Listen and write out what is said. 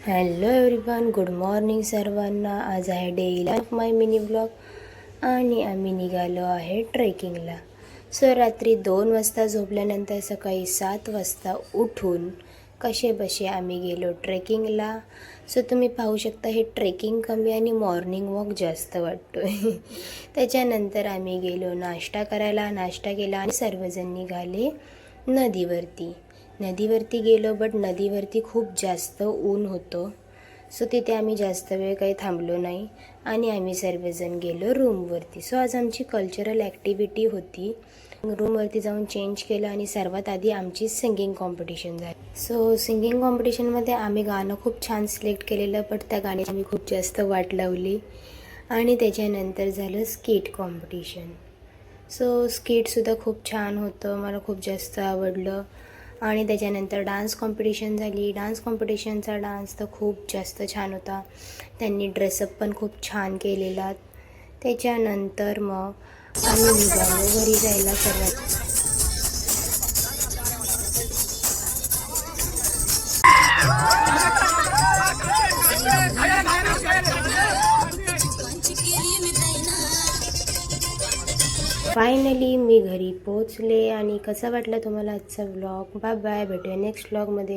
Hello everyone, good morning सर्वांना. आज आहे day 11 of my mini blog आणि आम्ही निघालो आहे ट्रेकिंगला. सो रात्री 2 वाजता झोपल्यानंतर सकाळी 7 वाजता उठून कसे बसे आम्ही गेलो ट्रेकिंगला. सो तुम्ही पाहू शकता हे ट्रेकिंग कमी आणि मॉर्निंग वॉक जास्त वाटतो आहे. त्याच्यानंतर आम्ही गेलो नाश्ता करायला. नाश्ता केला आणि सर्वजण निघाले नदीवरती गेलो. बट नदीवरती खूप जास्त ऊन होतं. सो तिथे आम्ही जास्त वेळ काही थांबलो नाही आणि आम्ही सर्वजण गेलो रूमवरती. सो आज आमची कल्चरल ॲक्टिव्हिटी होती. रूमवरती जाऊन चेंज केलं आणि सर्वात आधी आमची सिंगिंग कॉम्पिटिशन झाली. सो सिंगिंग कॉम्पिटिशनमध्ये आम्ही गाणं खूप छान सिलेक्ट केलेलं, बट त्या गाण्याची आम्ही खूप जास्त वाट लावली. आणि त्याच्यानंतर झालं स्किट कॉम्पिटिशन. सो स्किटसुद्धा खूप छान होतं, मला खूप जास्त आवडलं. आणि त्याच्यानंतर डान्स कॉम्पिटिशन झाली. डान्स कॉम्पिटिशनचा डान्स तर खूप जास्त छान होता. त्यांनी ड्रेसअप पण खूप छान केलेला. त्याच्यानंतर मग आम्ही निघालो घरी जायला. सर्वात फायनली मी घरी पोचले. आणि कसा वाटला तुम्हाला आजचा व्लॉग? बाय बाय, भेटूया नेक्स्ट व्लॉगमध्ये.